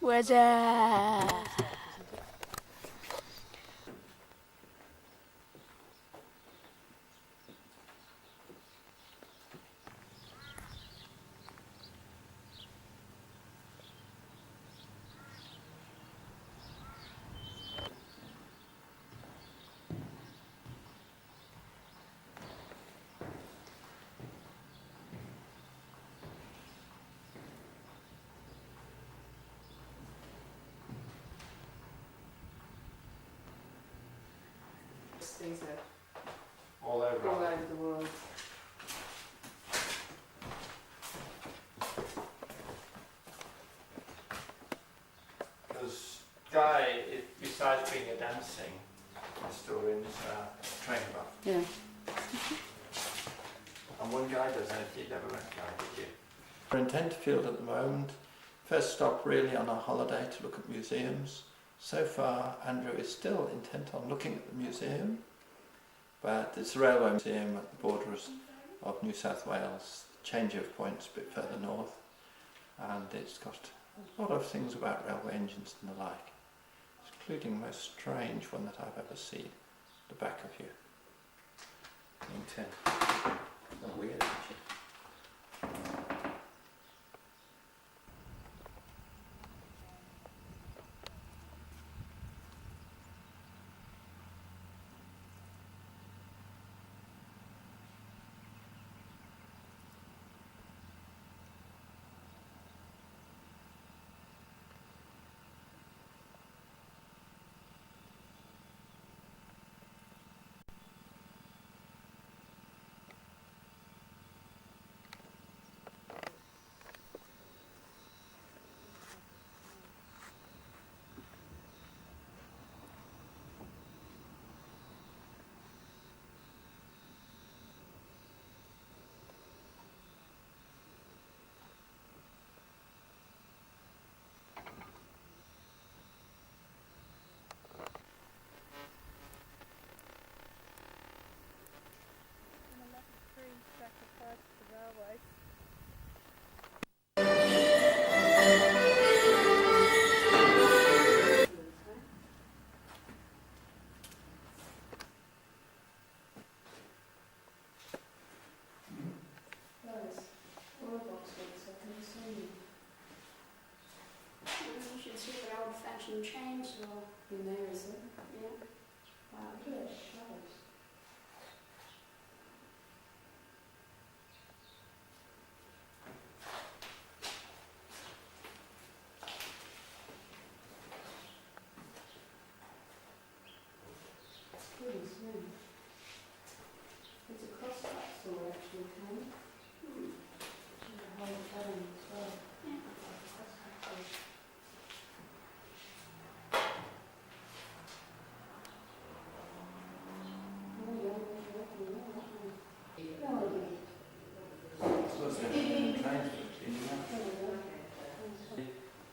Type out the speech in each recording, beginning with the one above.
Weather. Things are all over. all over the world. Because Guy, besides being a dancing historian, is a train buff. Yeah. And when Guy does anything, you never met Guy, did you? We're in Tenterfield at the moment. First stop really on our holiday to look at museums. So far, Andrew is still intent on looking at the museum, but it's the Railway Museum at the borders of New South Wales, change of points a bit further north, and it's got a lot of things about railway engines and the like, including the most strange one that I've ever seen, the back of you. Intent. Weird, actually. You should see the old-fashioned chainsaw. In there, is it? Yeah. Wow, look at those shadows. Goodness me. It's a cross-cut saw actually, Ken. The whole bone as well. Yeah. Cross-cut saw.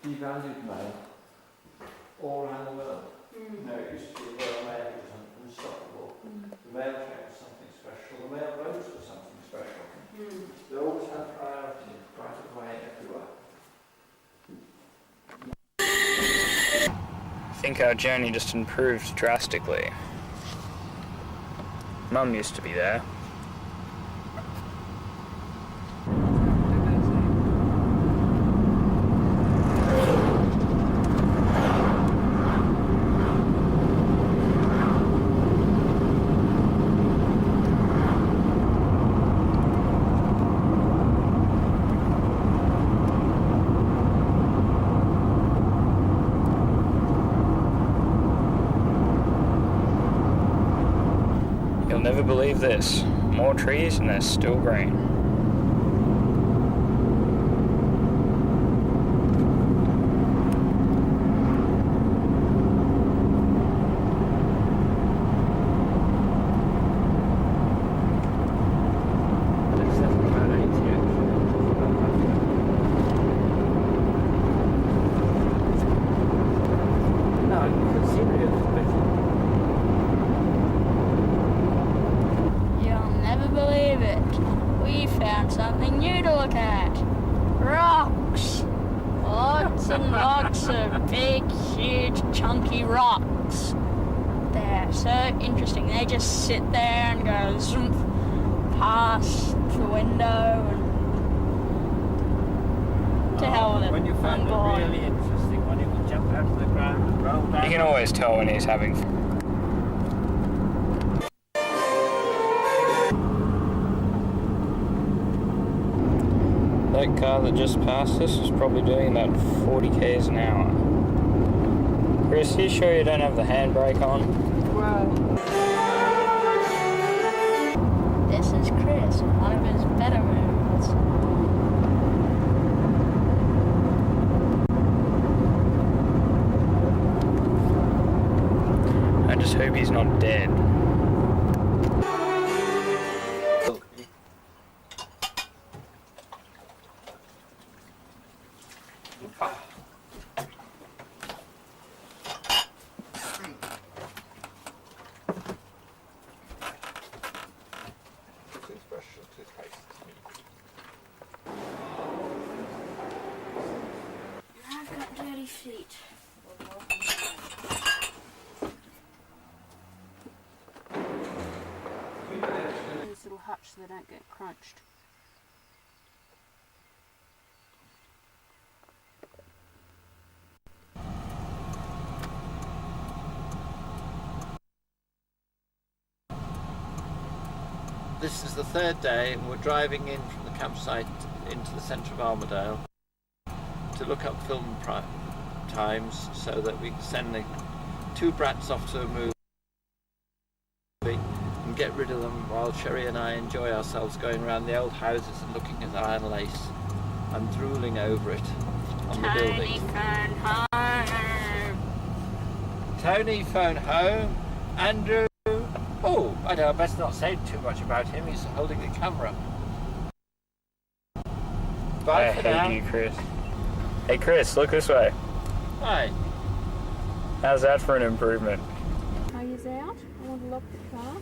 Devalued mail all around the world. No, it used to be the Royal Mail was unstoppable. The mail train was something special. The mail roads were something special. They always had priority, right away everywhere. I think our journey just improved drastically. Mum used to be there. You'll never believe this. More trees and they're still green. You'll never believe it. We found something new to look at. Rocks. Lots and lots lots of big, huge, chunky rocks. They're so interesting. They just sit there and go zoom past the window. And to hell with it. When you find I'm it bored. really interesting, when he will jump out of the ground and roll down. You can always tell when he's having fun. That car that just passed us was probably doing about 40 k's an hour. Chris, you sure you don't have the handbrake on? This is Chris, one of his better moods. I just hope he's not dead. Toothbrush or toothpaste? I've got dirty feet. This little hutch so they don't get crunched. This is the third day and we're driving in from the campsite into the centre of Armadale to look up film times so that we can send the two brats off to a movie and get rid of them while Sherry and I enjoy ourselves going around the old houses and looking at iron lace and drooling over it on the Tiny buildings. phone home. Tony phone home. Andrew. Oh, I know, I best not say too much about him. He's holding the camera. Bye I for now. hate you, Chris. Hey, Chris, look this way. Hi. How's that for an improvement? Are you out? I want to lock the car.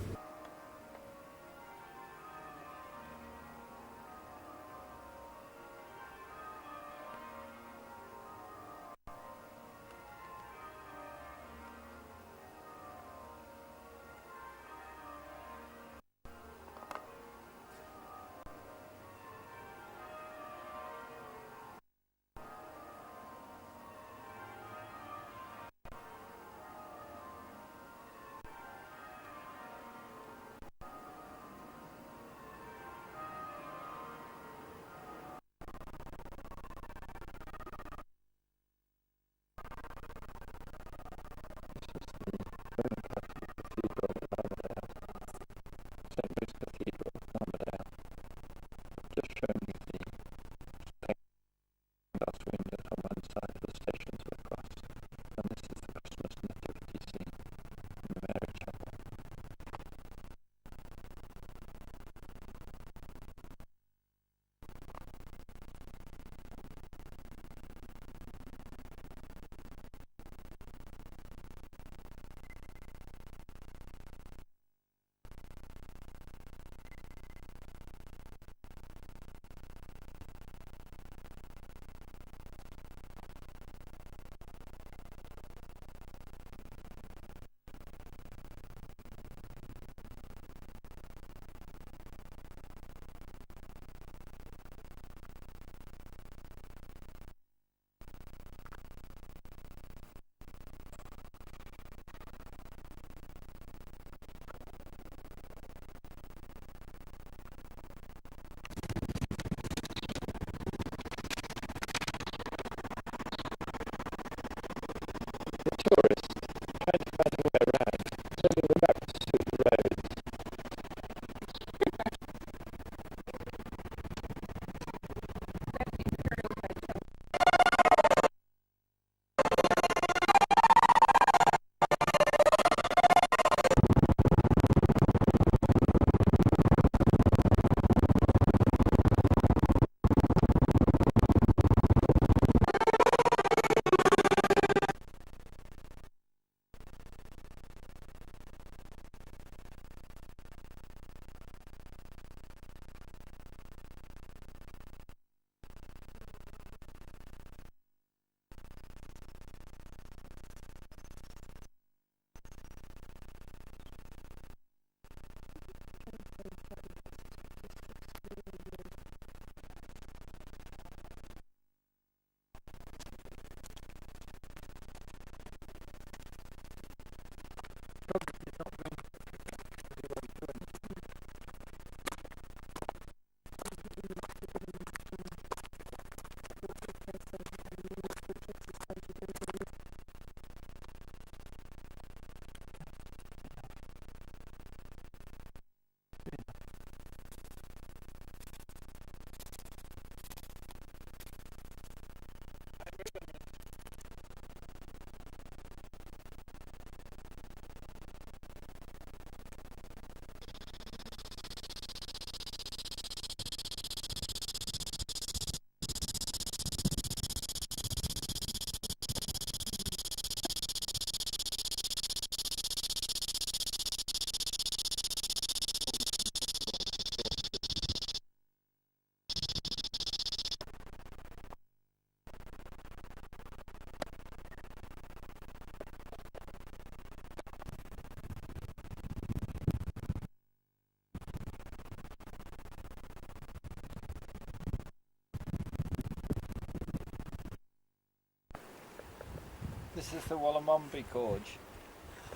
This is the Wollomombi Gorge.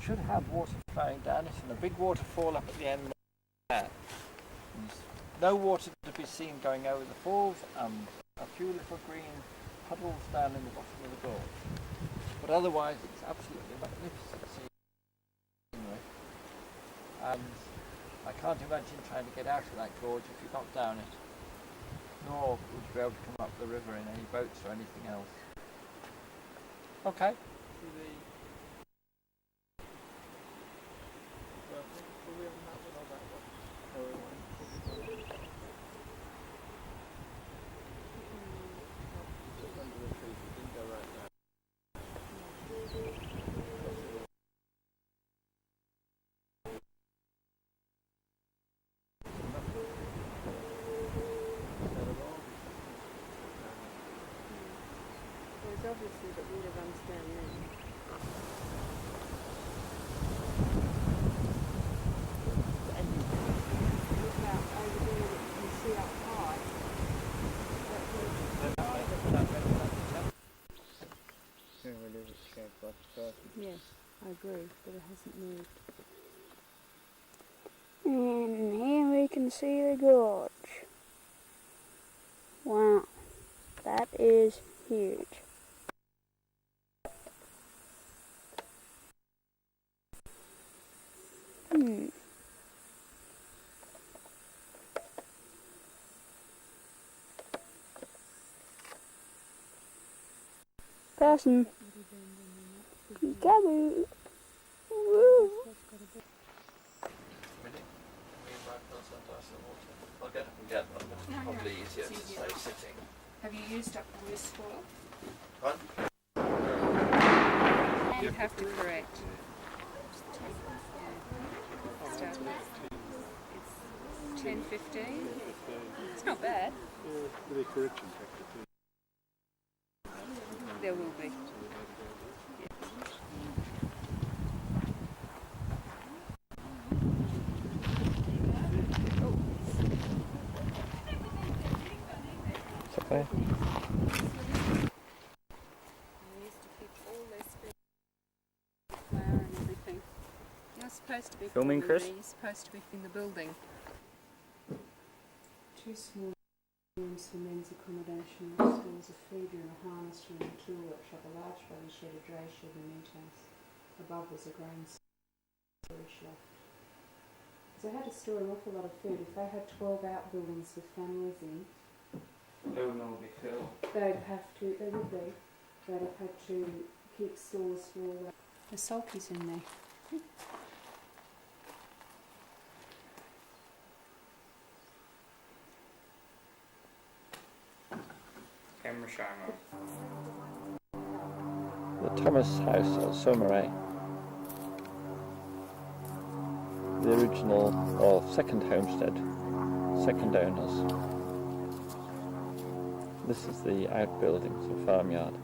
Should have water flowing down it and a big waterfall up at the end there. There's no water to be seen going over the falls and a few little green puddles down in the bottom of the gorge. But otherwise it's absolutely magnificent scenery. And I can't imagine trying to get out of that gorge if you're not down it. Nor would you be able to come up the river in any boats or anything else. Okay. Obviously, but we'd have understand then. And look out over there that you can see up high. Yes, I agree, but it hasn't moved. And here we can see the gorge. Wow, that is huge. Person. Gabby. Woo. I'll get up and get them, but it's probably easier to stay sitting. Have you used up all this spoil? What? You have to correct. Start with. It's 10:15. It's not bad. With a correction factor too. There will be. It's okay. You're supposed to be Filming, Chris? You're supposed to be in the building. Two small rooms for men's accommodation. There was a feed room, a harness room, a tool workshop, a large buggy shed, a dray shed, and a meat house. Above was a grain storage loft. So they had to store an awful lot of food. If they had 12 outbuildings with families in, They would all be filled. they would be. They'd have had to keep stores for all that. The sulky's in there. Camera shy mode. The Thomas House at Saumarez. The original or second homestead, second owners. This is the outbuildings or farmyard.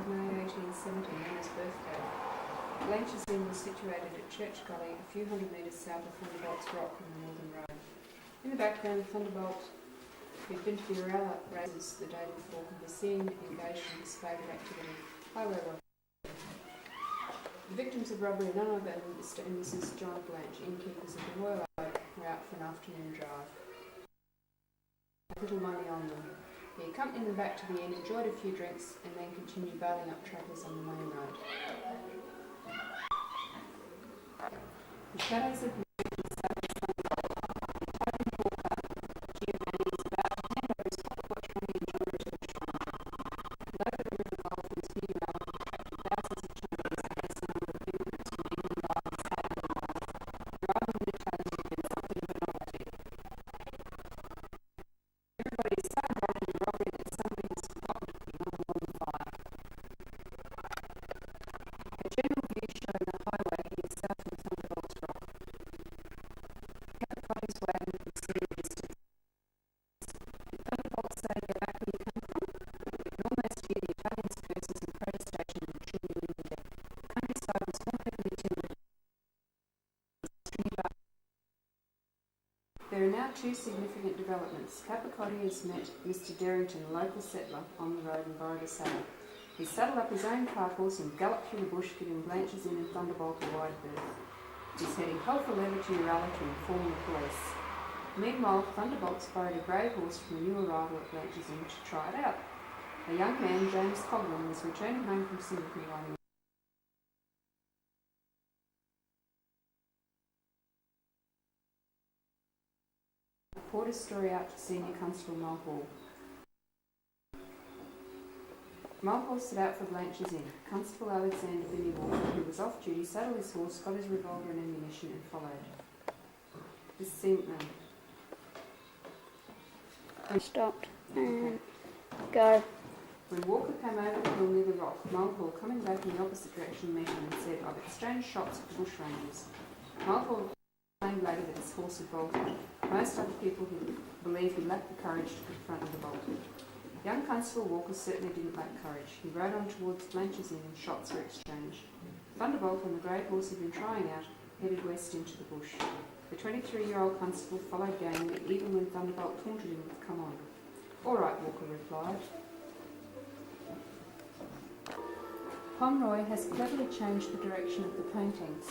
May 1870, Anna's birthday. Blanch's Inn was situated at Church Gully, a few hundred metres south of Thunderbolt's Rock on the Northern Road. In the background, Thunderbolt, who'd been to the Uralla races the day before, could be seen engaged in this favourite activity, highway robbery. The victims of robbery are none other than Mr. and Mrs. John Blanch, innkeepers of the Royal Oak, were out for an afternoon drive. Little money on them. He accompanied them back to the inn, enjoyed a few drinks, and then continued bailing up travellers on the main road. The shadows of There are now two significant developments. Capicotti has met Mr. Derrington, a local settler, on the road in Borrowdale. He saddled up his own cart horse and galloped through the bush, giving Blanche's Inn and Thunderbolt a wide berth. He's heading hell for leather to Uralla to inform the police. Meanwhile, Thunderbolt spotted a grey horse from a new arrival at Blanche's Inn to try it out. A young man, James Coghlan, was returning home from Singapore on poured his story out to Senior Constable Mulhall. Mulhall set out for Blanche's Inn. Constable Alexander Billy Walker, who was off duty, saddled his horse, got his revolver and ammunition and followed. This seemed Stopped and go. When Walker came over the hill near the rock, Mulhall, coming back in the opposite direction, met him and said, "I've exchanged shots with the bushrangers." Mulhall explained later that his horse had bolted. Most other people believe he lacked the courage to confront the bolt. Young Constable Walker certainly didn't lack courage. He rode on towards Blanche's Inn and shots were exchanged. Thunderbolt and the grey horse he'd been trying out headed west into the bush. The 23-year-old constable followed gamely, even when Thunderbolt taunted him with "Come on." "All right," Walker replied. Pomeroy has cleverly changed the direction of the paintings.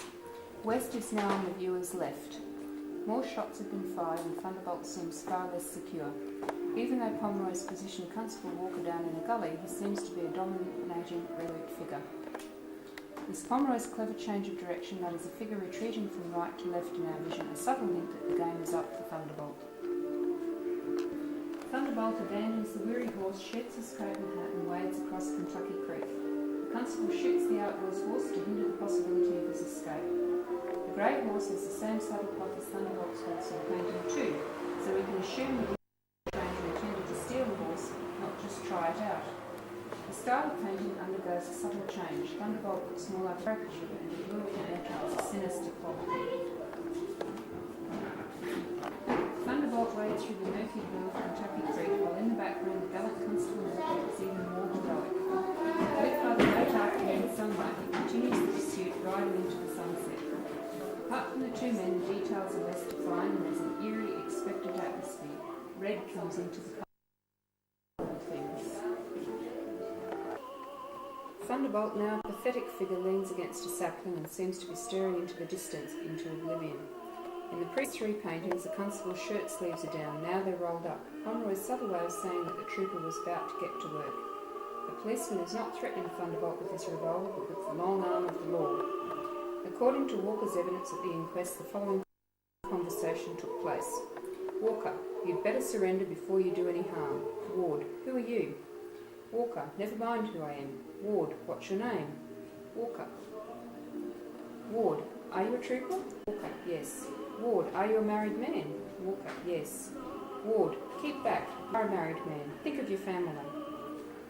West is now on the viewer's left. More shots have been fired and Thunderbolt seems far less secure. Even though Pomeroy's positioned Constable Walker down in a gully, he seems to be a dominating, resolute figure. This Pomeroy's clever change of direction, that is a figure retreating from right to left in our vision, a subtle hint that the game is up for Thunderbolt. Thunderbolt abandons the weary horse, sheds his coat and hat and wades across Kentucky Creek. The constable shoots the outlaw's horse to hinder the possibility of his escape. The grey horse has the same saddle cloth as Thunderbolt's horse in painting too, so we can assume that the stranger intended to steal the horse, not just try it out. The style of painting undergoes a subtle change. Thunderbolt looks more like caricature and the blue has a sinister quality. Thunderbolt wades through the murky blue of Kentucky Creek, while in the background the gallant constable is even more heroic. Lit by the late afternoon sunlight, he continues the pursuit, riding into the sunset. Apart from the two men, the details are less defined and there's an eerie, expectant atmosphere. Red comes into the colour of things. Thunderbolt, now a pathetic figure, leans against a sapling and seems to be staring into the distance, into oblivion. In the pre-3 paintings, the constable's shirt sleeves are down, now they're rolled up. Pomeroy's subtle way of saying that the trooper was about to get to work. The policeman is not threatening Thunderbolt with his revolver, but with the long arm of the law. According to Walker's evidence at the inquest, the following conversation took place. "Walker, you'd better surrender before you do any harm." Ward, "Who are you?" Walker, "Never mind who I am." Ward, "What's your name?" Walker. Ward, "Are you a trooper?" Walker, "Yes." Ward, "Are you a married man?" Walker, "Yes." Ward, "Keep back. You're a married man. Think of your family."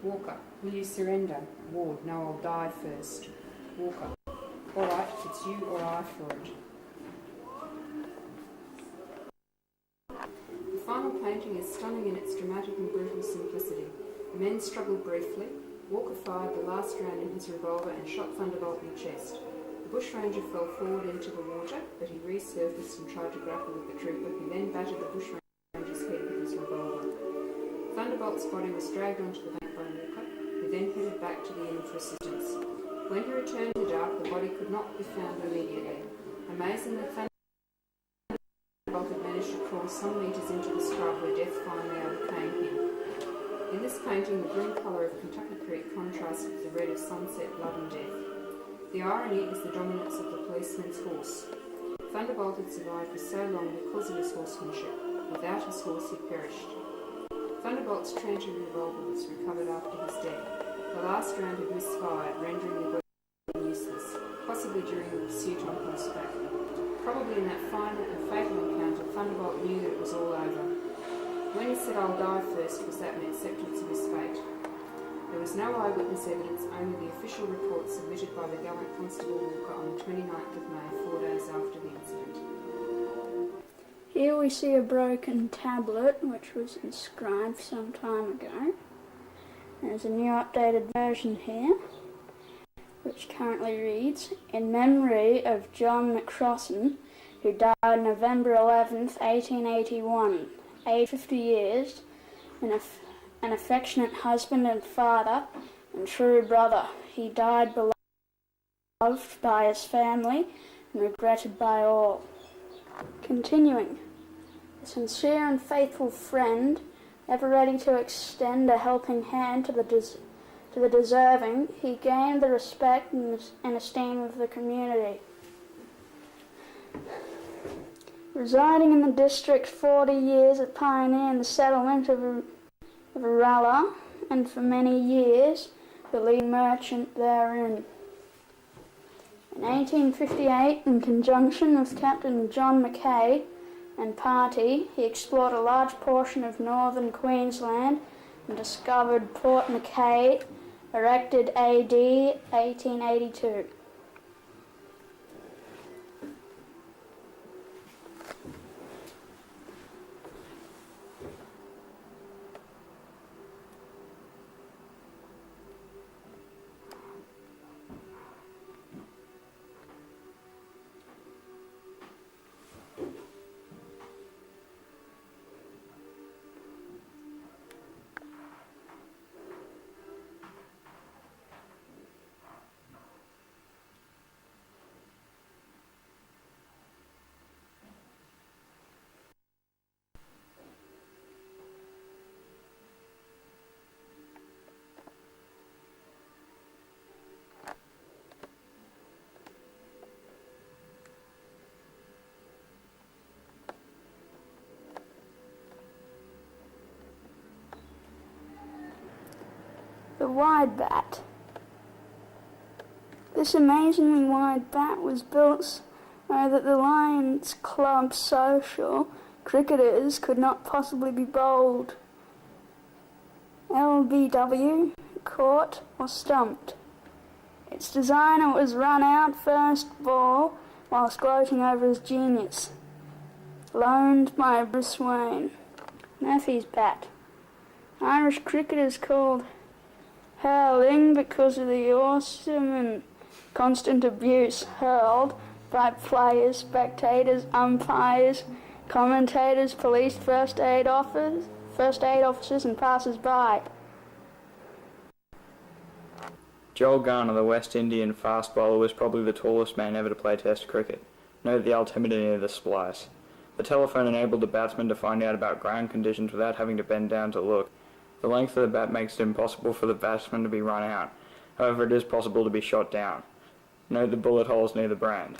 Walker, "Will you surrender?" Ward, "No, I'll die first." Walker, "All right, it's you or I for it." The final painting is stunning in its dramatic and brutal simplicity. The men struggled briefly. Walker fired the last round in his revolver and shot Thunderbolt in the chest. The bushranger fell forward into the water, but he resurfaced and tried to grapple with the trooper, who then battered the bushranger's head with his revolver. Thunderbolt's body was dragged onto the bank by Walker, who then headed back to the inn for assistance. When he returned in the dark, the body could not be found immediately. Amazingly, Thunderbolt had managed to crawl some metres into the scrub where death finally overcame him. In this painting, the green colour of Kentucky Creek contrasts with the red of sunset, blood and death. The irony is the dominance of the policeman's horse. Thunderbolt had survived for so long because of his horsemanship. Without his horse, he perished. Thunderbolt's Tranter revolver was recovered after his death. The last round had misfired, rendering the body useless, possibly during the pursuit on horseback. Probably in that final and fatal encounter, Thunderbolt knew that it was all over. When he said, "I'll die first," was that an acceptance of his fate? There was no eyewitness evidence, only the official report submitted by the gallant Constable Walker on the 29th of May, 4 days after the incident. Here we see a broken tablet which was inscribed some time ago. There's a new updated version here which currently reads, "In memory of John McCrossan, who died November 11th, 1881, aged 50 years, an affectionate husband and father and true brother. He died beloved by his family and regretted by all. Continuing, a sincere and faithful friend, ever ready to extend a helping hand to the deserving, he gained the respect and esteem of the community. Residing in the district 40 years, a pioneer in the settlement of Aralla, and for many years the lead merchant therein. In 1858, in conjunction with Captain John Mackay and party, he explored a large portion of northern Queensland and discovered Port Mackay, erected AD 1882. The wide bat. This amazingly wide bat was built so that the Lions Club social cricketers could not possibly be bowled, LBW, caught or stumped. Its designer was run out first ball whilst gloating over his genius. Loaned by Bruce Wayne. Murphy's bat. Irish cricketers called hurling because of the awesome and constant abuse hurled by players, spectators, umpires, commentators, police, first aid officers and passers-by. Joel Garner, the West Indian fast bowler, was probably the tallest man ever to play Test cricket. Note the altimetry of the splice. The telephone enabled the batsman to find out about ground conditions without having to bend down to look. The length of the bat makes it impossible for the batsman to be run out. However, it is possible to be shot down. Note the bullet holes near the brand.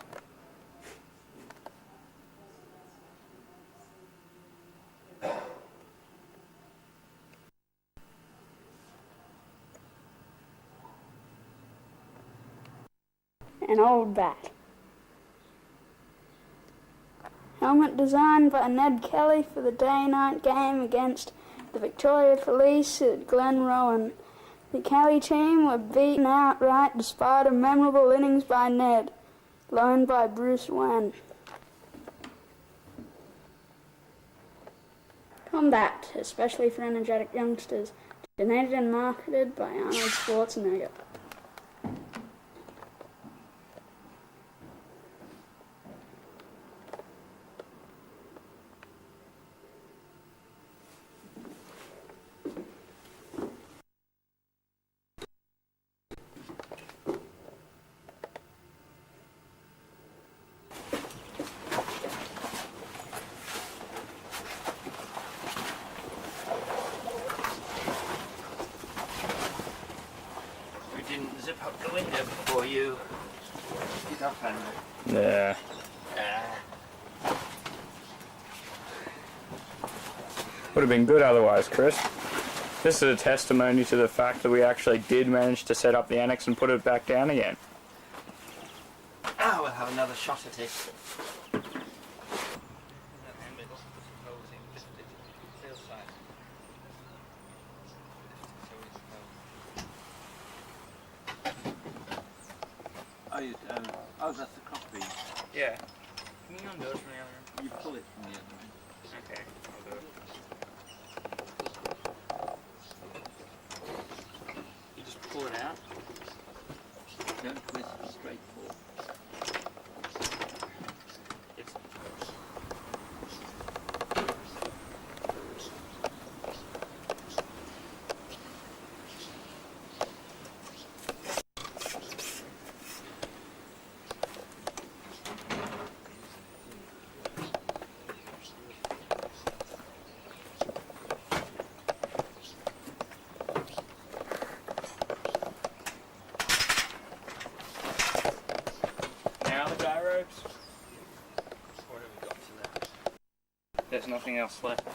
An old bat. Helmet designed by Ned Kelly for the day-night game against the Victoria Police at Glenrowan. The Kelly team were beaten outright despite a memorable innings by Ned, loaned by Bruce Wayne. Combat, especially for energetic youngsters, donated and marketed by Arnold Schwarzenegger. Zip up the window before you get up, Andrew. Yeah. Would have been good otherwise, Chris. This is a testimony to the fact that we actually did manage to set up the annex and put it back down again. Ah, we'll have another shot at it. Oh, that's the coffee. Yeah. Can you undo it from the other end? You pull it from the other end. Okay, I'll do it. You just pull it out. Don't twist, straight pull. It's There's nothing else left.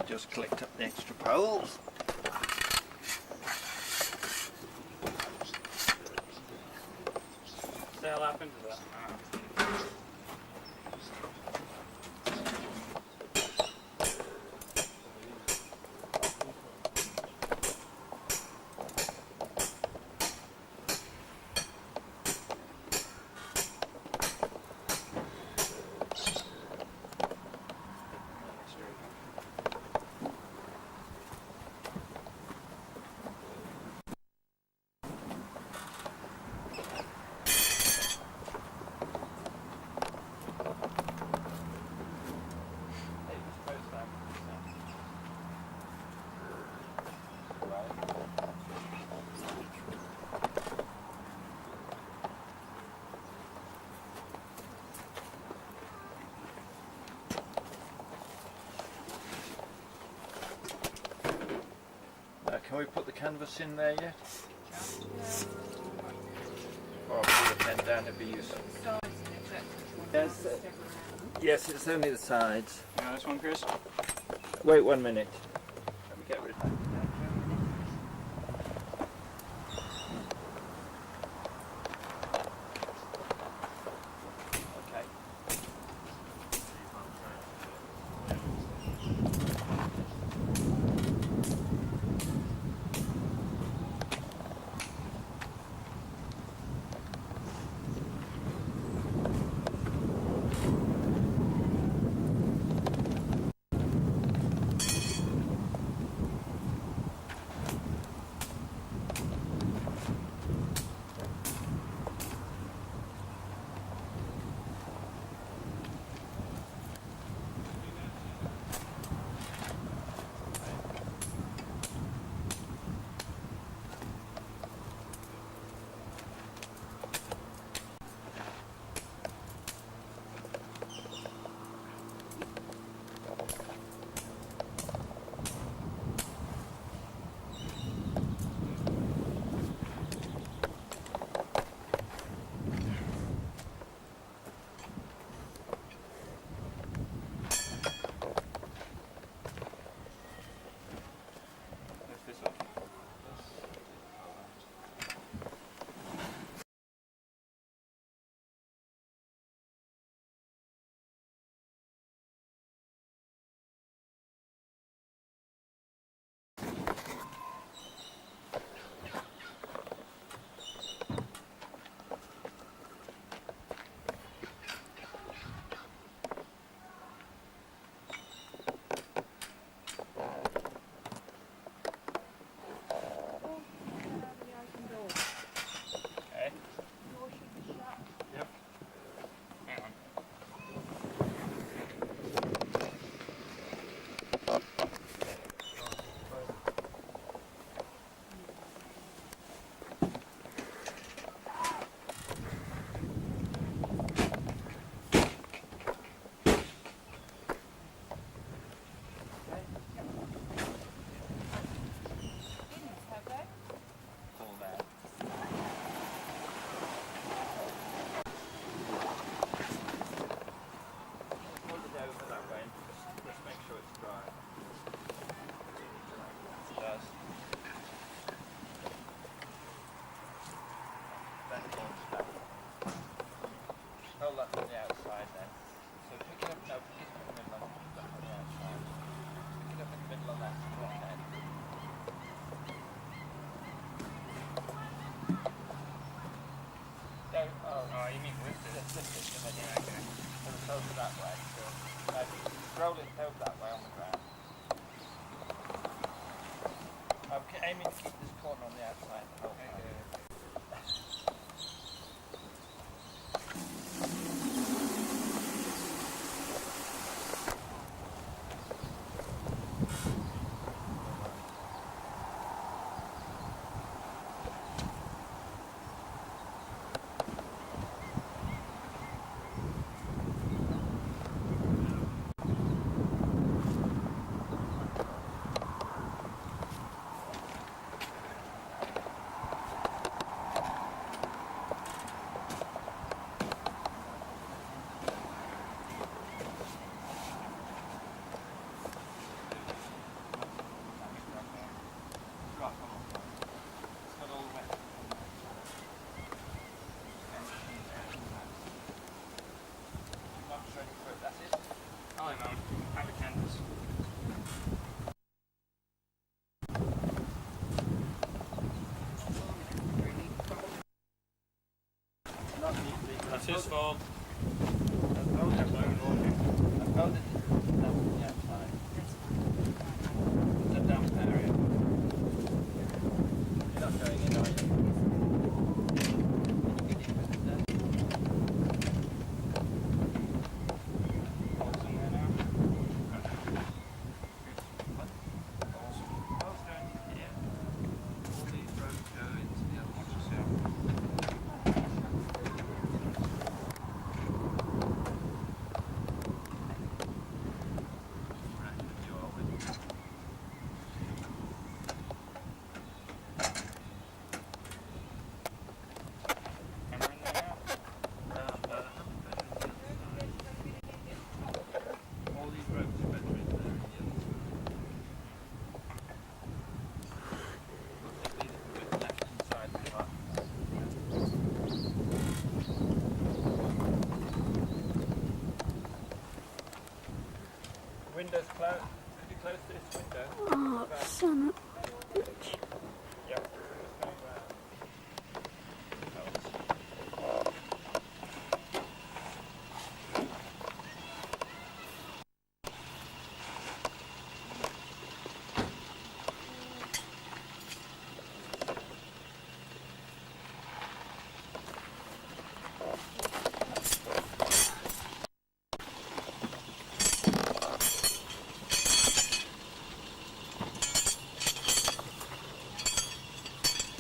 Just collect up the extra poles. Sail up into that. Can we put the canvas in there yet? Or put the pen down, it'd be useful. Yes, yes, it's only the sides. You know this one, Chris? Wait 1 minute. Let me get rid of that. Okay. Hold that on the outside then. So pick it up, no, pick it up in the middle and put that on the outside. Pick it up in the middle on that end. Don't, oh, you mean with it? Just lift it in the middle. Yeah, okay. So it's over that way. So, roll it over that way on the ground. I'm aiming to keep this corner on the outside the whole time. Hello, Mum. Have a canvas. That's his fault. The dump area. You're not going in, are you? Holes in there now? Holes going in here. All these roads go into the other one yourself. Camera in there now? All these roads are better in there. Left inside the car. Windows closed. Could you close this window? Oh, son of a bitch. Yep.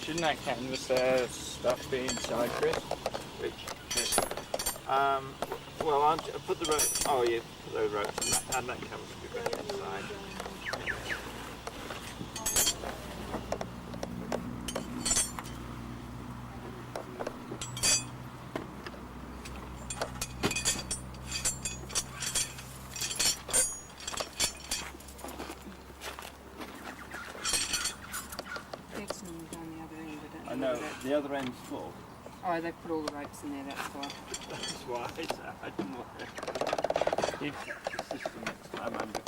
Shouldn't that canvas there stuff be inside, Chris? Which bit? Well, I'll put the rope. Oh, yeah, put those ropes and that comes to be better inside. Jackson will go on the other end. I I don't know, know. the other end's full. Oh, they put all the ropes in there, that's why. That's why I didn't want to. Keep the system next time, Andrew.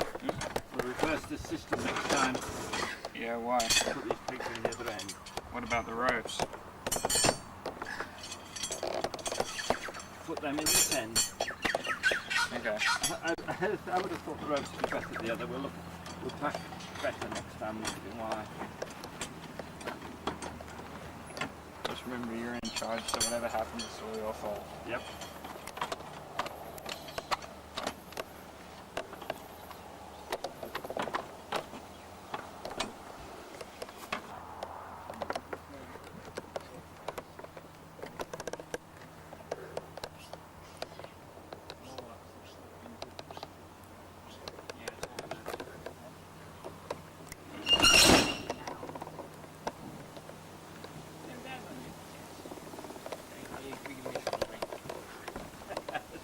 We'll reverse the system next time. Yeah, why? Put these people in the other end. What about the ropes? Put them in this end. Okay. I would have thought the ropes would be better at the other. We'll pack better next time. We'll do why. Just remember you're in charge, so whatever happens, it's all your fault. Yep.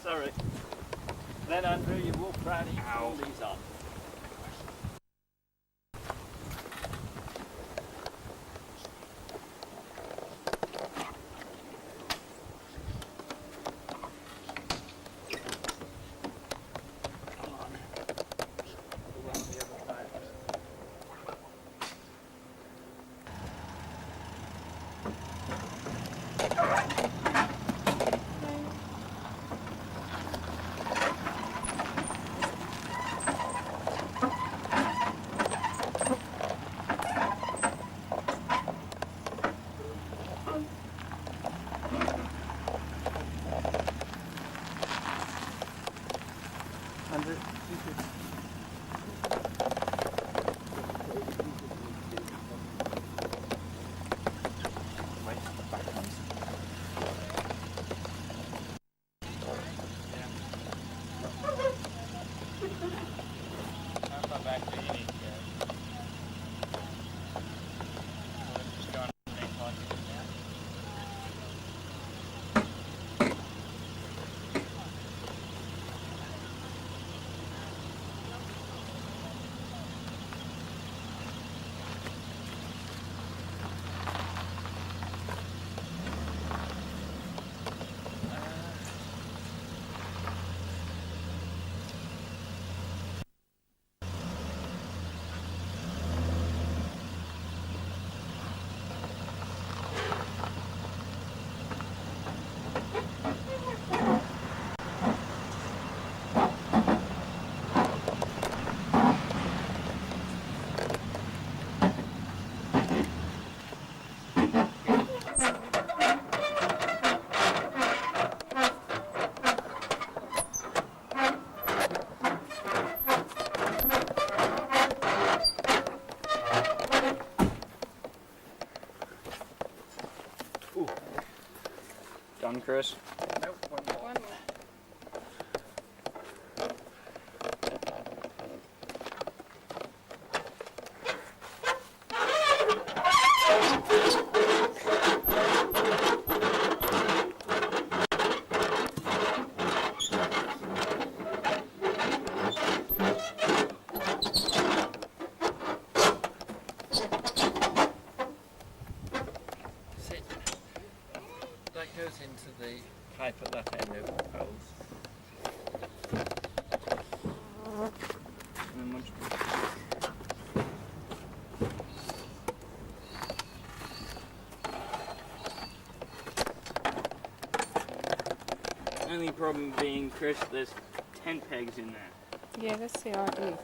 Sorry. Then, Andrew, you walk round and you put all these on. Come on. Go round the other side. Andrew, Wait, the back ones. How far back do you need to go? Just go underneath like it is now. Chris. Nope, one more. One more. Sit. That goes into the pipe at that end of the poles. And then once only problem being, Chris, there's 10 pegs in there. Yeah, that's the idea.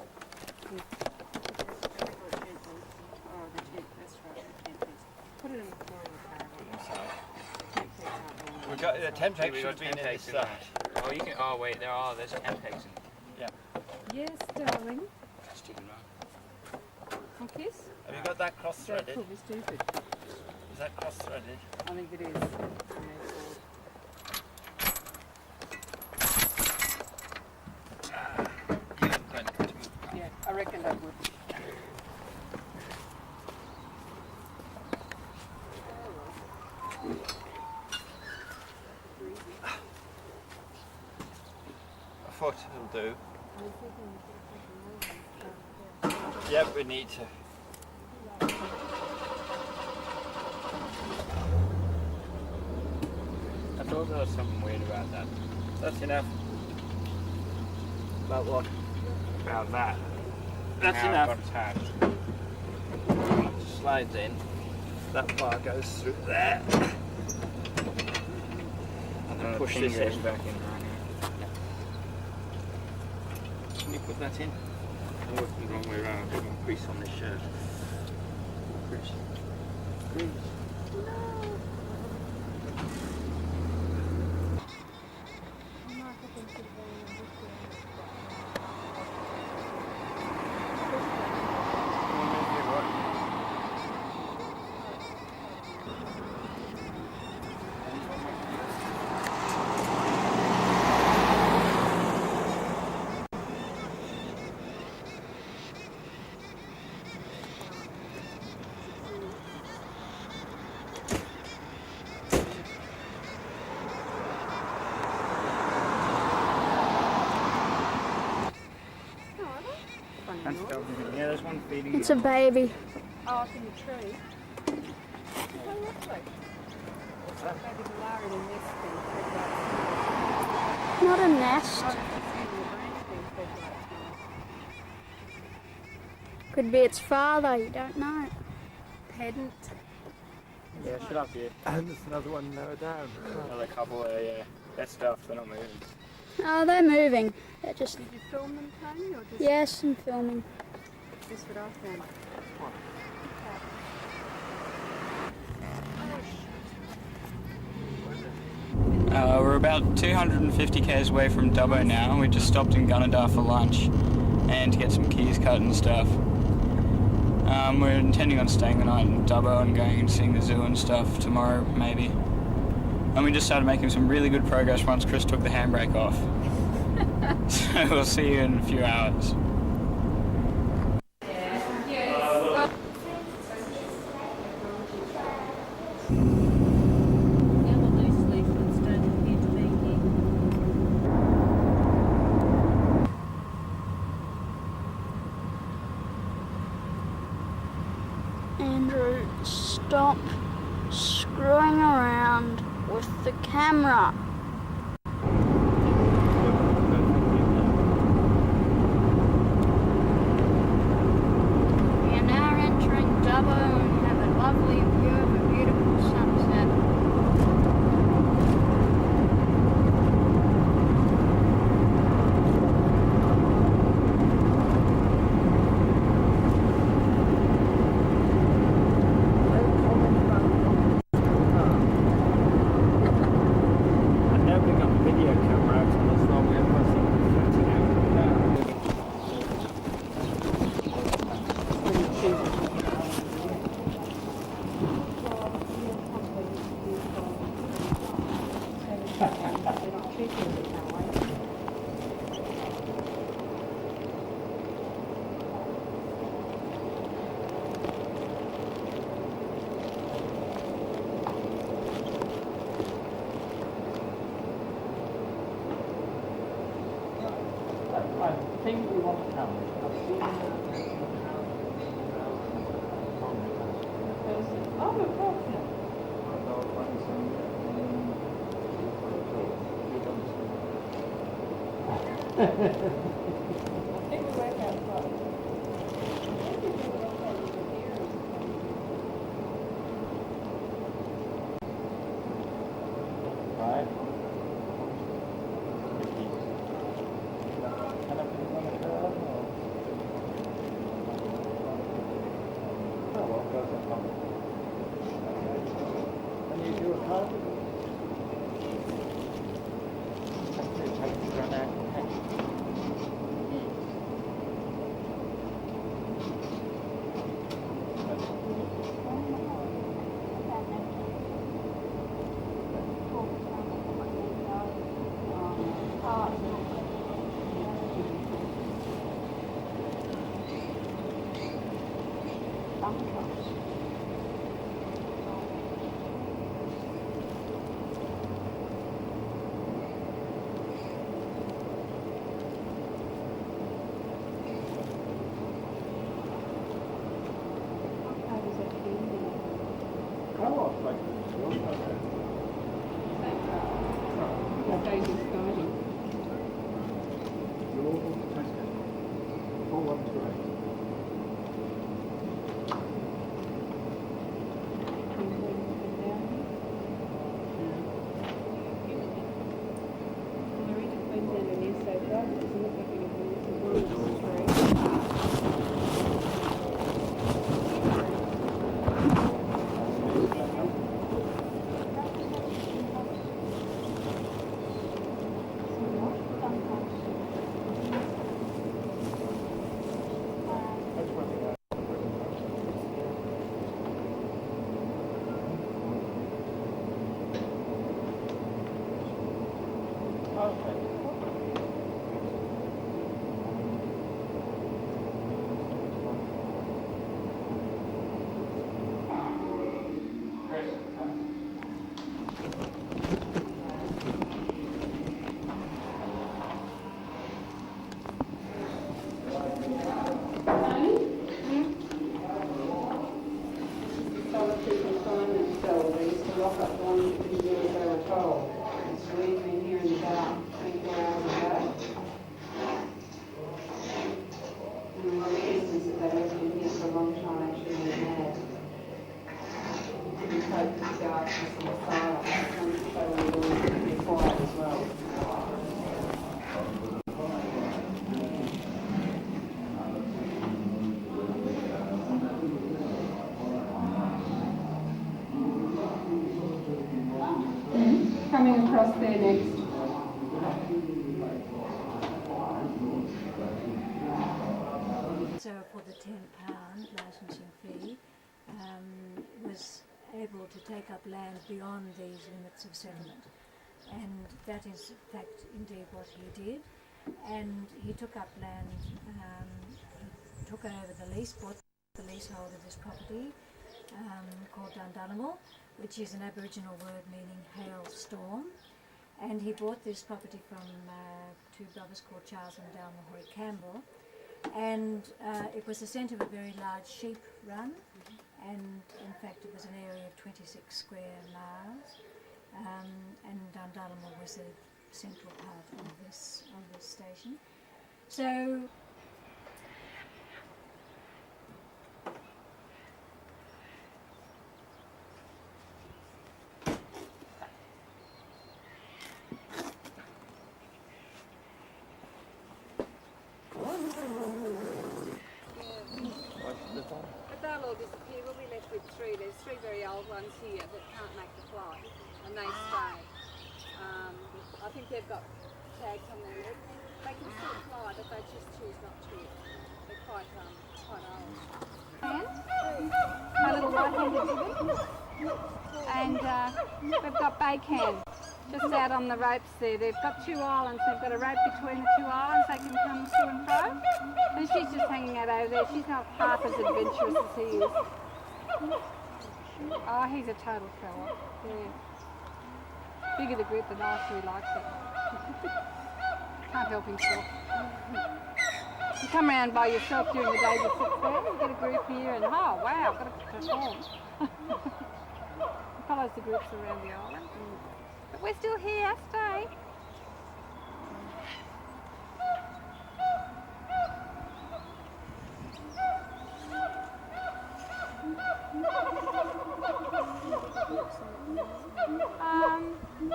Put it in the floor of the car. We've got the 10 pegs We got should be 10 in pegs this in side. there. Oh, you can. Oh, wait, there's 10 pegs in there. Yes, darling. Stupid man. Want a kiss? Have you got that cross Don't threaded? be stupid. Is that cross threaded? I think it is. Yeah, I reckon that would. A foot will do. Yep, we need to. I thought there was something weird about that. That's enough. About what? About that. That's How it enough. got attached. Slides in. That bar goes through there. And then push the pin this goes in. back in right here. Can you put that in? I'm working the wrong way around. Put some grease on this shirt. Grease. Grease. Yeah, there's one feeding. It's a baby. Oh, up in the tree. Oh, lovely. What's that? Maybe the lar in a nest thing. Not a nest. Oh, it's in the branch thing. Could be its father, you don't know. Pedant. Yeah, shut up here. And there's another one lower down. Another couple of, yeah. That stuff, they're not moving. Oh, they're moving. They're just... Did you film them, Tony, or just Yes, I'm filming. just what I found? We're about 250 k's away from Dubbo now. We just stopped in Gunnedah for lunch and to get some keys cut and stuff. We're intending on staying the night in Dubbo and going and seeing the zoo and stuff tomorrow, maybe. And we just started making some really good progress once Chris took the handbrake off. So we'll see you in a few hours. Yellow loose leaflets don't appear to be here. Andrew, stop screwing around with the camera. We are now entering Dubbo and have a lovely view of a beautiful sunset. I think we want to come. I've seen Oh, of course. I think we went outside. Right. Can you do a card? Coming across there next. So for the £10 licensing fee, was able to take up land beyond these limits of settlement. And that is in fact indeed what he did. And he took up land, he took over the lease, bought the leasehold of this property called Dundunnamal, which is an Aboriginal word meaning hailstorm. And he bought this property from two brothers called Charles and Dale Mahoi Campbell. And it was the centre of a very large sheep run, and in fact it was an area of 26 square miles, and Dundunnamal was the central part of this station. So But they'll all disappear. We'll be left with three. There's three very old ones here that can't make the flight, and they stay. I think they've got tags on their legs. They can still fly, but they just choose not to. They're quite old. A little white-handed chicken. And we've got Bacon just out on the ropes there. They've got two islands. They've got a rope between the two islands. They can come to and fro. And she's just hanging out over there. She's not half as adventurous as he is. Oh, he's a total fella. Yeah. Bigger the grip, the nicer he likes it. Can't help himself. You come around by yourself during the day, you sit there, you get a group here, and oh wow, I've got to perform. He follows the groups around the island. But we're still here, stay.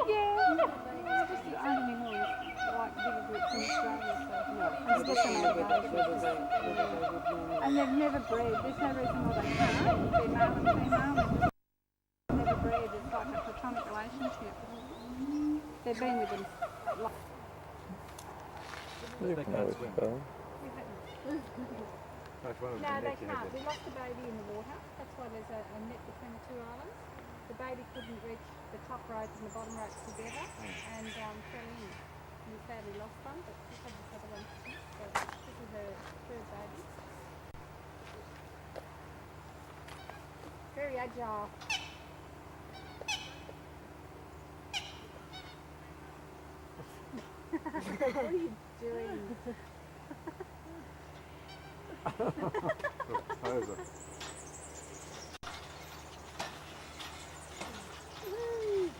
Yeah, it's just the only more like bigger groups in Australia, so it's just an obligation. And they've never bred, there's no reason why they can't. They're male and female, they've never bred, it's like a platonic relationship. They've been with them like no, they can't. We lost the baby in the water. That's why there's a net between the two islands. The baby couldn't reach the top ropes and the bottom ropes together and fell in. We sadly lost one, but we had this other one. So this is her third baby. Very agile. What are you doing?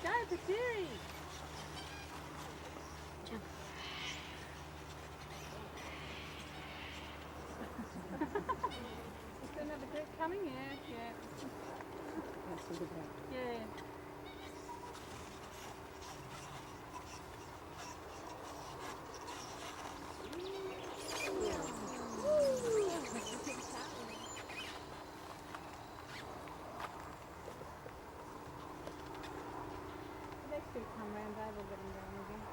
Go, Patiri! Is there another group coming? Yeah. Yeah. Come round over, get them down again.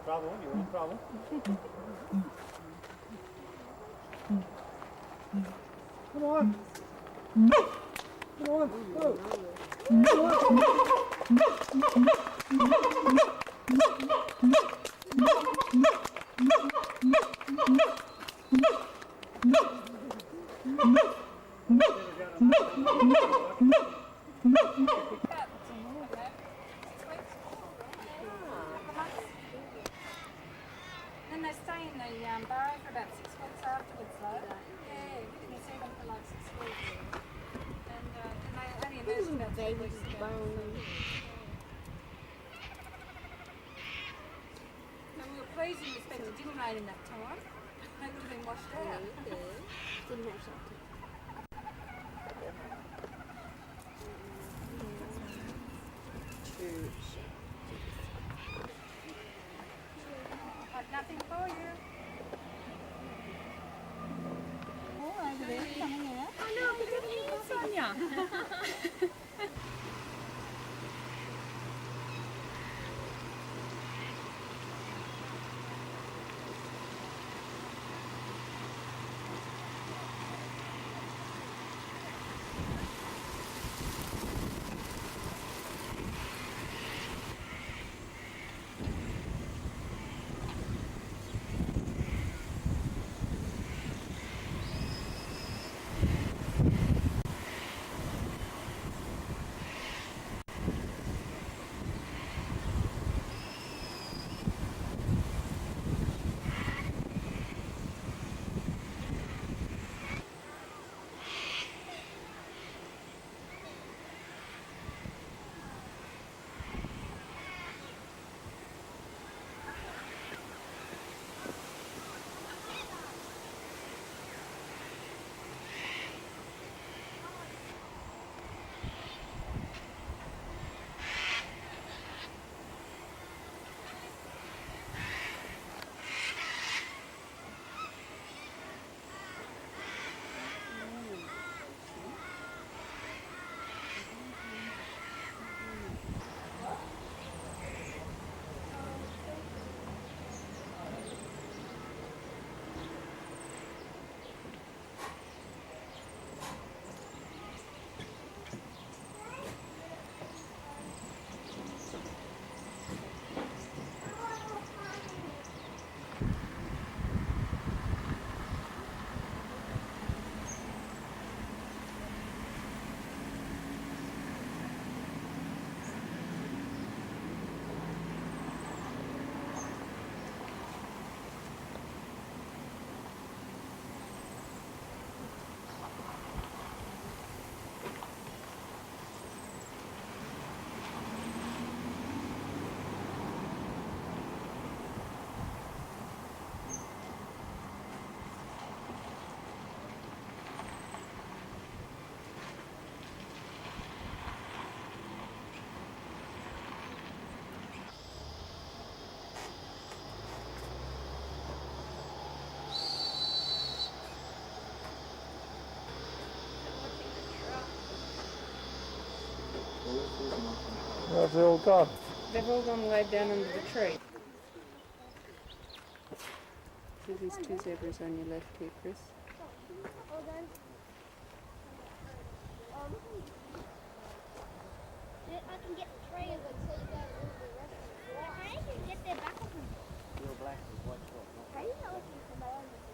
Trouble? You're in trouble? Come on! Come on! Go! Then they stay in the burrow for about 6 weeks afterwards though. Yeah, we didn't see them for like 6 weeks. And then they only emerged about 3 weeks ago. So we were pleased in respect it didn't rain in that time. They would have been washed out. Didn't have shelter. Got nothing for you. Oh, over there, coming out. Oh no, look at you, Sonia. Where's they all gone? They've all gone laid down under the tree. So there's two zebras on your left here, Chris. I can get the tray and go till you go over the rest of the floor. How do you get there back of them? You're black and white spot. How do you know if you can go over the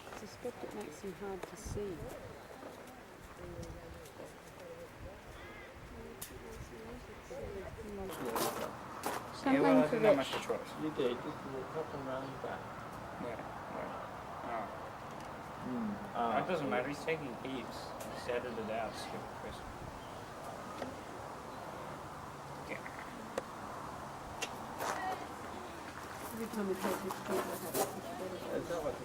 I suspect it makes them hard to see. Yeah, well, I didn't have much of a choice. You did. You can walk up and round back. Where? Oh. Ah, That doesn't matter, he's taking heaps. He's edited it out, stupid Chris. Yeah. Every time we take this street, I have to Is that what it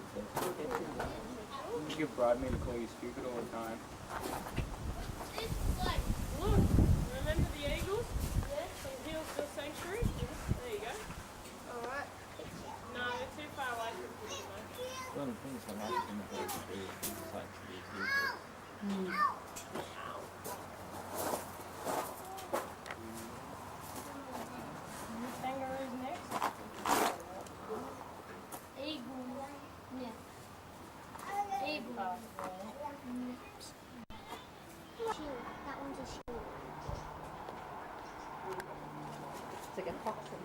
is? You bribe me to call you stupid all the time. It's like, look, remember the eagles? Yeah. From Hillsville Sanctuary? There you go. Alright. No, they're too far away from here, though. One of the things I like in the bird tree is things like these eagles. Kangaroos next. Eagle. Yeah. Eagle. Shield. That one's a shield. It's like a fox and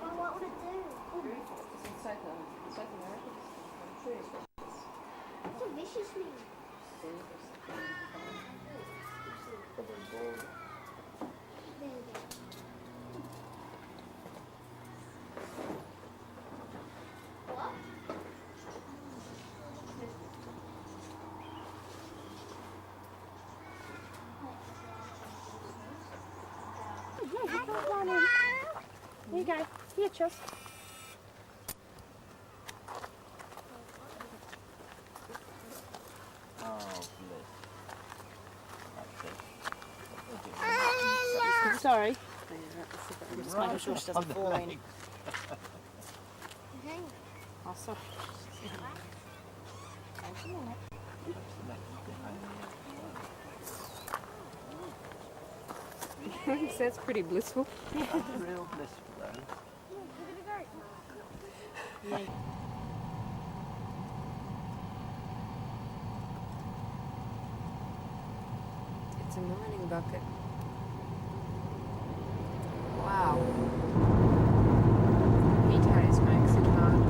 Well, what would it do? It's South America. It's a vicious thing. There you go. What? Here you go. Here, Chus. Sorry. Just making sure she doesn't fall in. Okay. Oh, sorry. That's pretty blissful. Real blissful though. Look at the goat. It's a mining bucket. Wow. Heat haze makes it hard.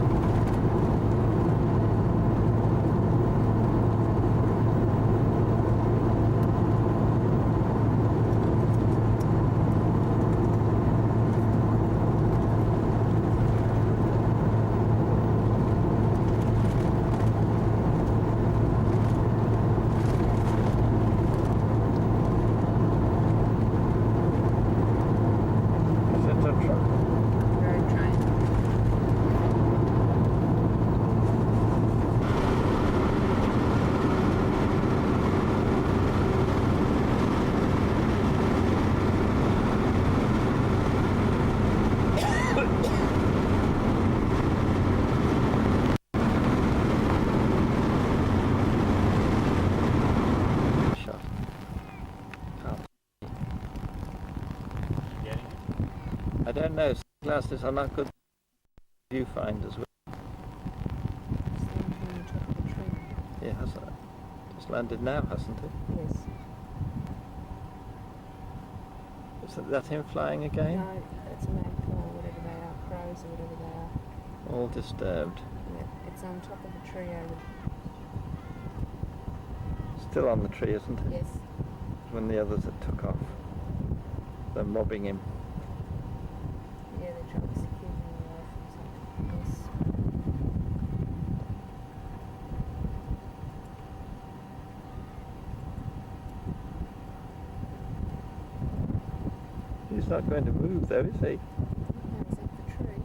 Is it a truck? Very dry. Shot. Can't. I don't know. Glasses are not good viewfinders. Standing on the top of the tree. It has just landed now, hasn't it? Yes. Is that him flying again? No, it's a magpie or whatever they are, crows or whatever they are. All disturbed. Yeah, it's on top of the tree over. Still on the tree, isn't it? Yes. When the others had took off. They're mobbing him. Yeah, they're trying to secure him away from something. Yes. He's not going to move though, is he? No, he's up the tree.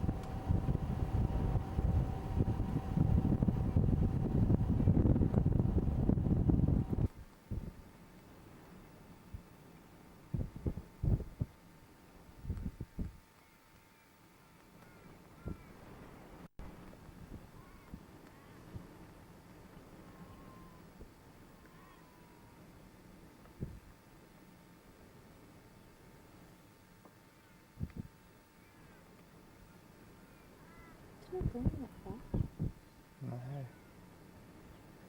No.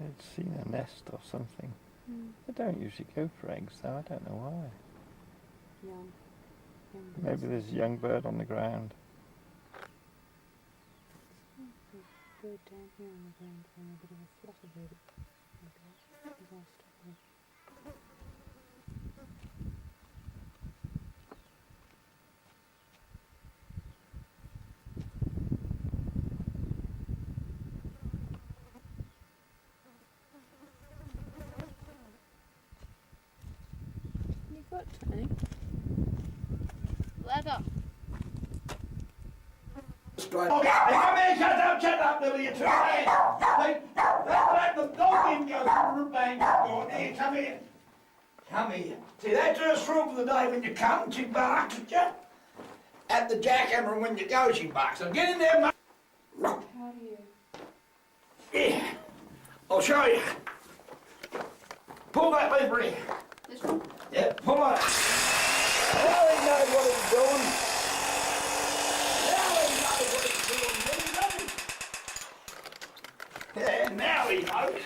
It's seen a nest or something. They don't usually go for eggs though, I don't know why. Maybe there's a young bird on the ground. Bird down here on the ground having a bit of a flutter about it. You got Tony? Leg up. Come here, shut up, Billy, you're too late. Let the dog in go through the bank door. Here, come here. Come here. See, that's her through for the day when you come, she barks at you. At the jackhammer, and when you go, she barks. So get in there, mate. How do you? Yeah, I'll show you. Pull that lever in. This one? Yeah, pull it. Now he knows what he's doing. Now he knows what he's doing. Doesn't he? Yeah, now he knows.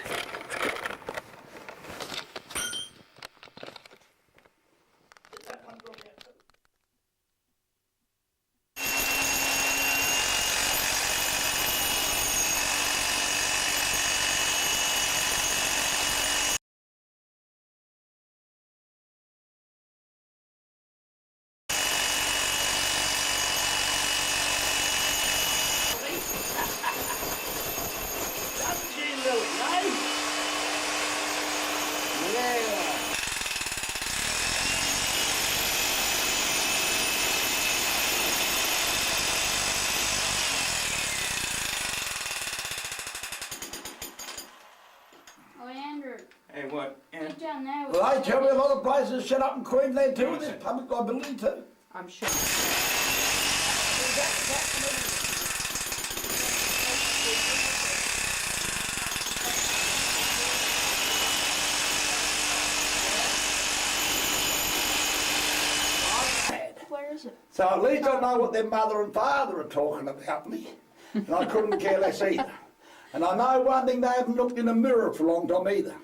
Get that one drop out too. Doesn't she, Lily, eh? Yeah. Oh, Andrew, Hey, what? get down there. Well, they tell me a lot of places shut up in Queensland too, there's public liability too. I'm sure. Where is it? So at least I know what their mother and father are talking about me. And I couldn't care less either. And I know one thing, they haven't looked in a mirror for a long time either.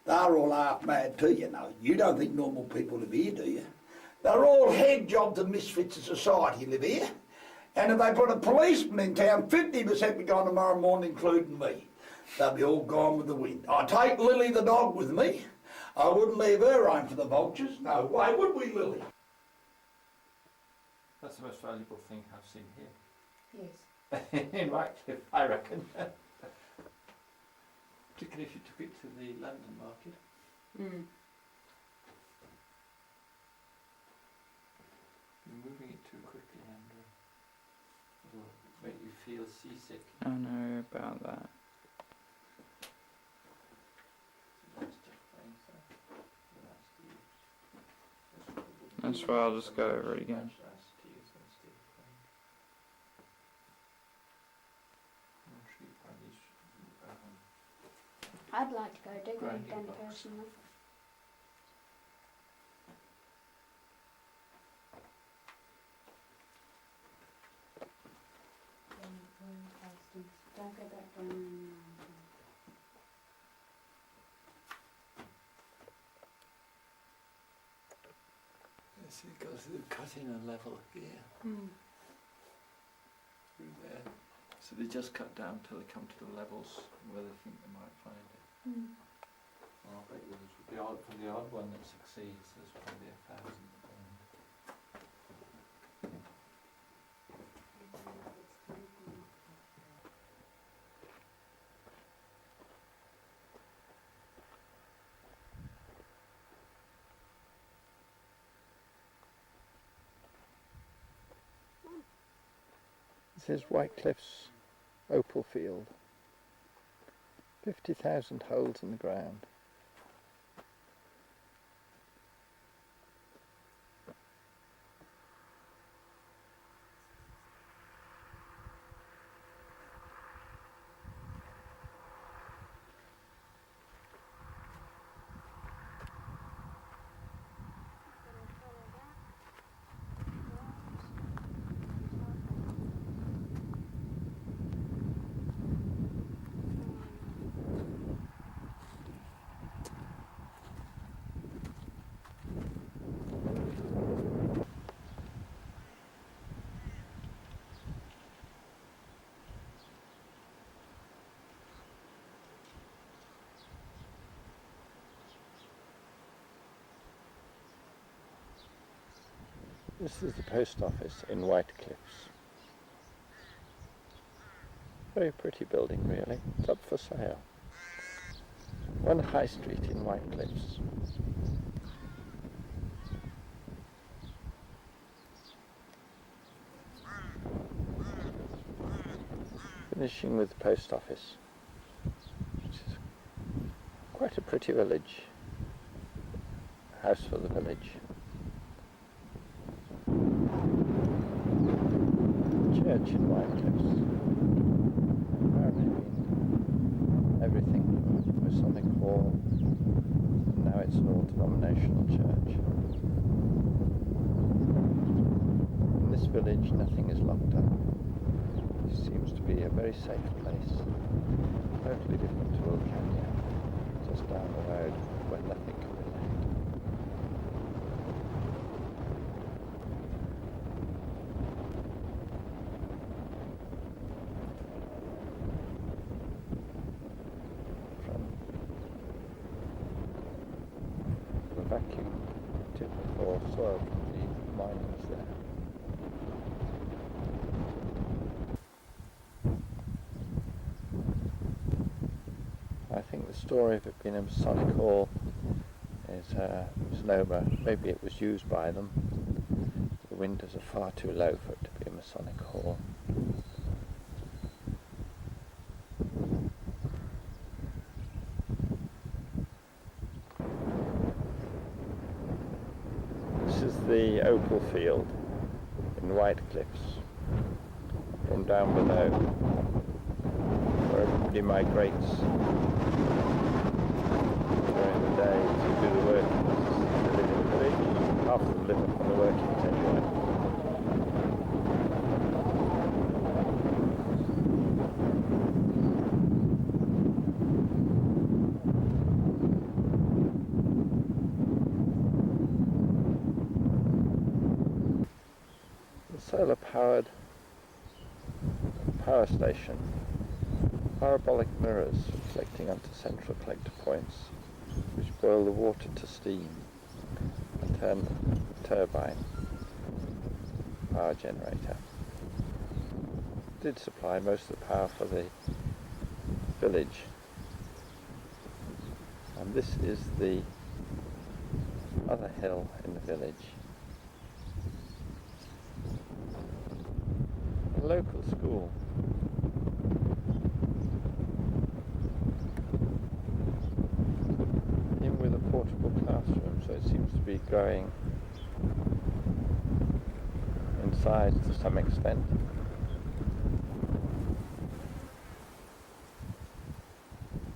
They're all half mad too, you know. You don't think normal people live here, do you? They're all head jobs and misfits of society live here. And if they put a policeman in town, 50% be gone tomorrow morning, including me. They'll be all gone with the wind. I take Lily the dog with me. I wouldn't leave her home for the vultures. No way would we, Lily? That's the most valuable thing I've seen here. Yes. In Wycliffe, I reckon. Particularly if you took it to the London market. Mm. You're moving it too quickly, Andrew. It'll make you feel seasick. I know about that. That's why I'll just go over it again. I'd like to go digging Grinding again box. personally. Don't go back down. Yes, it goes through cutting a level here. Mm. Through there. So they just cut down till they come to the levels where they think they might find it. Mm. Well, I bet you for the odd one that succeeds, there's probably 1,000 burned. This is Whitecliffe's opal field. 50,000 holes in the ground. This is the post office in Whitecliffs. Very pretty building really. It's up for sale. One High Street in Whitecliffs. Finishing with the post office, which is quite a pretty village. House for the village. Church in Whitecliffs. Apparently been everything from Masonic Hall, and now it's an all-denominational church. In this village nothing is locked up. It seems to be a very safe place. Totally different to Wilcannia, just down the road where nothing can be left. The vacuum tip for soil from the miners there. I think the story of it being a Masonic Hall is misnomer. Maybe it was used by them. The windows are far too low for it to be a Masonic Hall. This is the Opal Field in Whitecliffs. From down below, where everybody migrates during the day to do the work. They live in the village. Half of them live up on the workings anyway. The solar-powered power station. Parabolic mirrors reflecting onto central collector points, which boil the water to steam and turn the turbine power generator. It did supply most of the power for the village. And this is the other hill in the village. A local school. With a portable classroom, so it seems to be growing in size to some extent.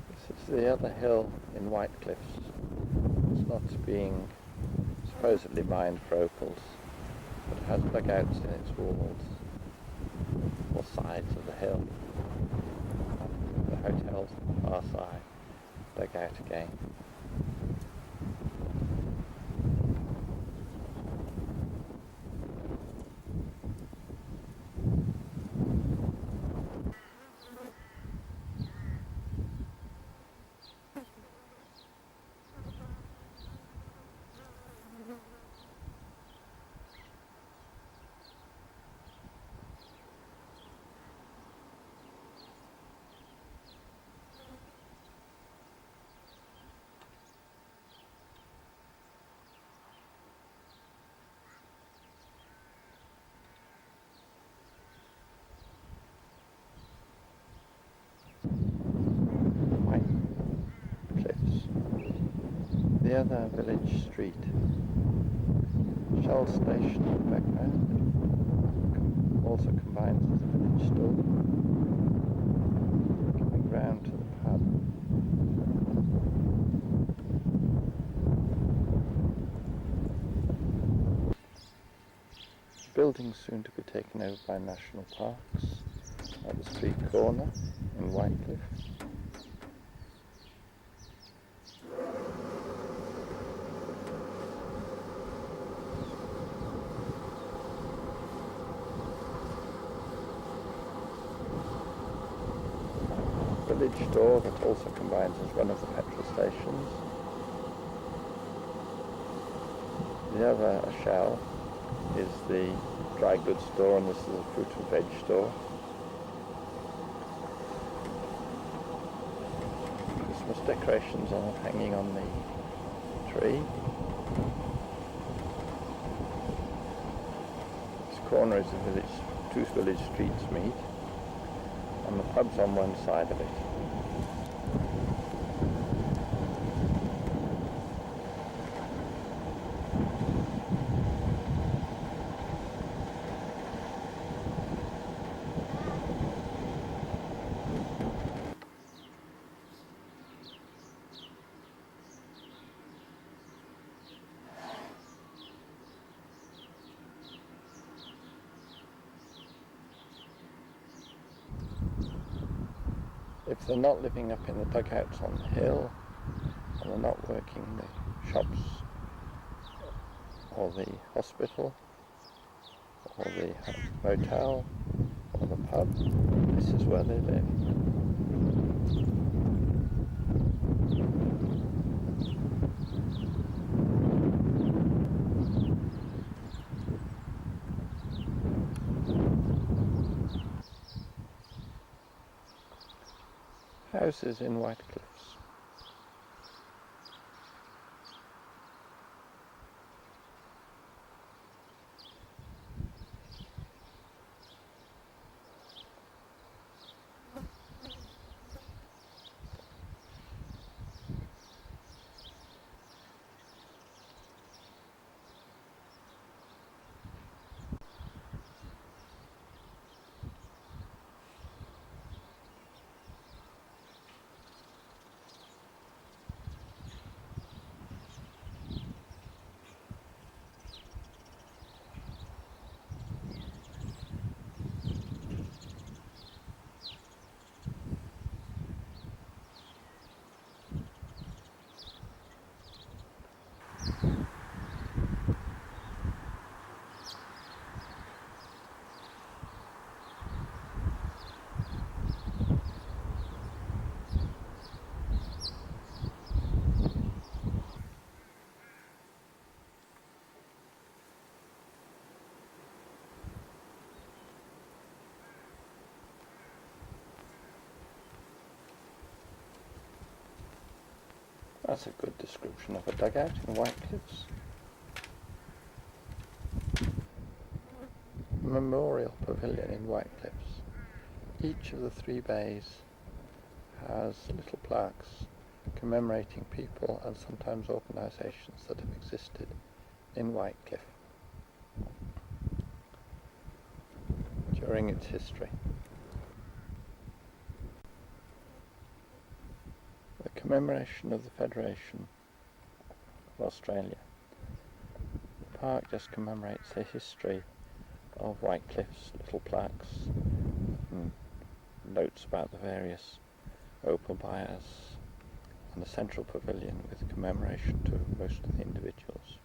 This is the other hill in Whitecliffs. It's not being supposedly mined for opals, but it has dugouts in its walls or sides of the hill. The hotels on the far side dug out again. The other village street. Shell station in the background also combines as a village store. Coming round to the pub. The building soon to be taken over by National Parks at the street corner in Whitecliff. Village store that also combines as one of the petrol stations. The other a Shell, is the dry goods store, and this is a fruit and veg store. Christmas decorations are hanging on the tree. This corner is the village, two village streets meet, and the pub's on one side of it. If they're not living up in the dugouts on the hill, and they're not working the shops or the hospital or the motel or the pub, this is where they live. Houses in White Cliffs. That's a good description of a dugout in White Cliffs. Memorial Pavilion in White Cliffs. Each of the three bays has little plaques commemorating people and sometimes organisations that have existed in White Cliff during its history. The commemoration of the Federation of Australia. The park just commemorates the history of White Cliffs, little plaques and notes about the various opal buyers, and a central pavilion with commemoration to most of the individuals.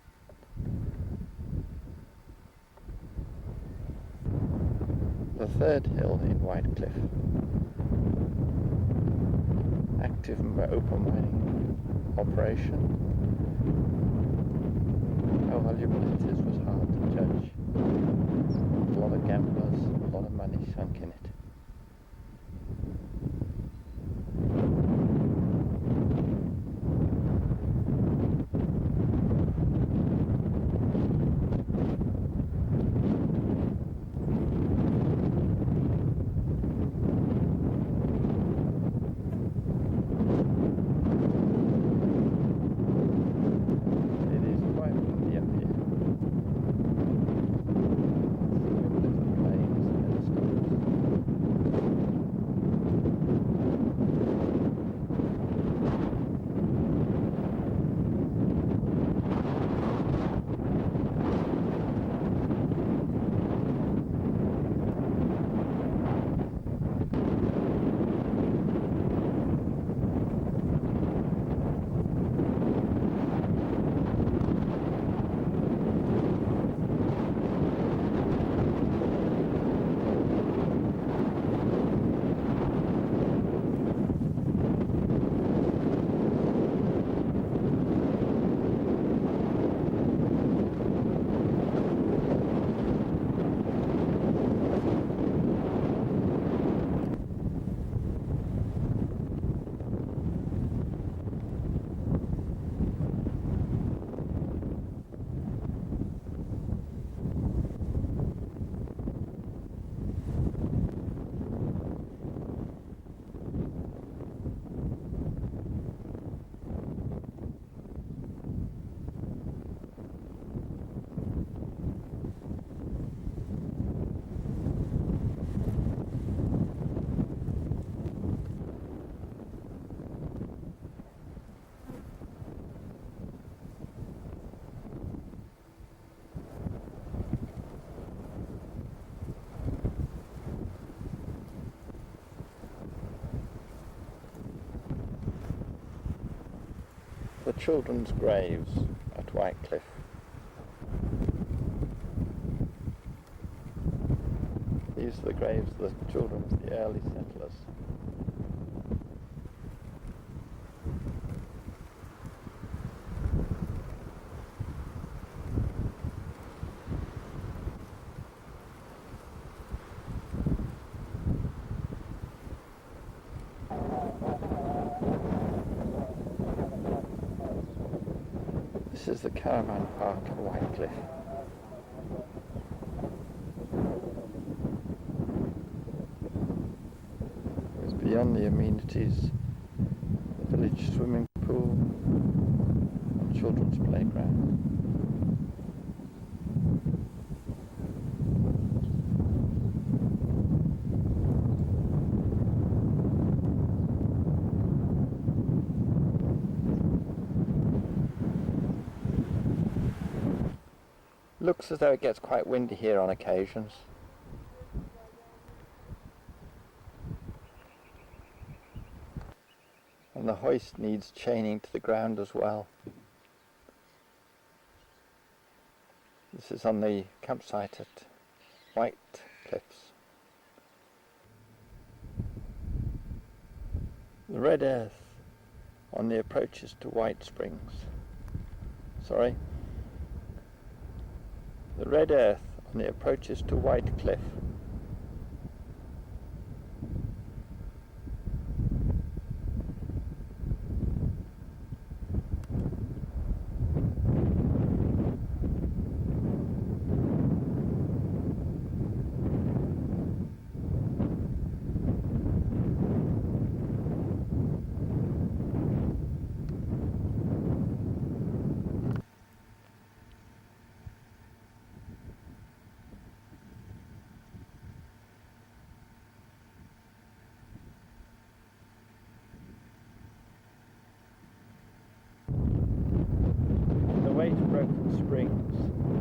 The third hill in White Cliff. Active opal mining operation. How valuable it is was hard to judge. A lot of gamblers, a lot of money sunk in it. children's graves at Whitecliff. These are the graves of the children of the early settlers. This is the caravan park at Whitecliff. It's beyond the amenities, the village swimming pool and children's playground. Looks as though it gets quite windy here on occasions. And the hoist needs chaining to the ground as well. This is on the campsite at Whitecliffs. The red earth on the approaches to White Springs. The red earth on the approaches to Whitecliff. On the way to Broken Springs,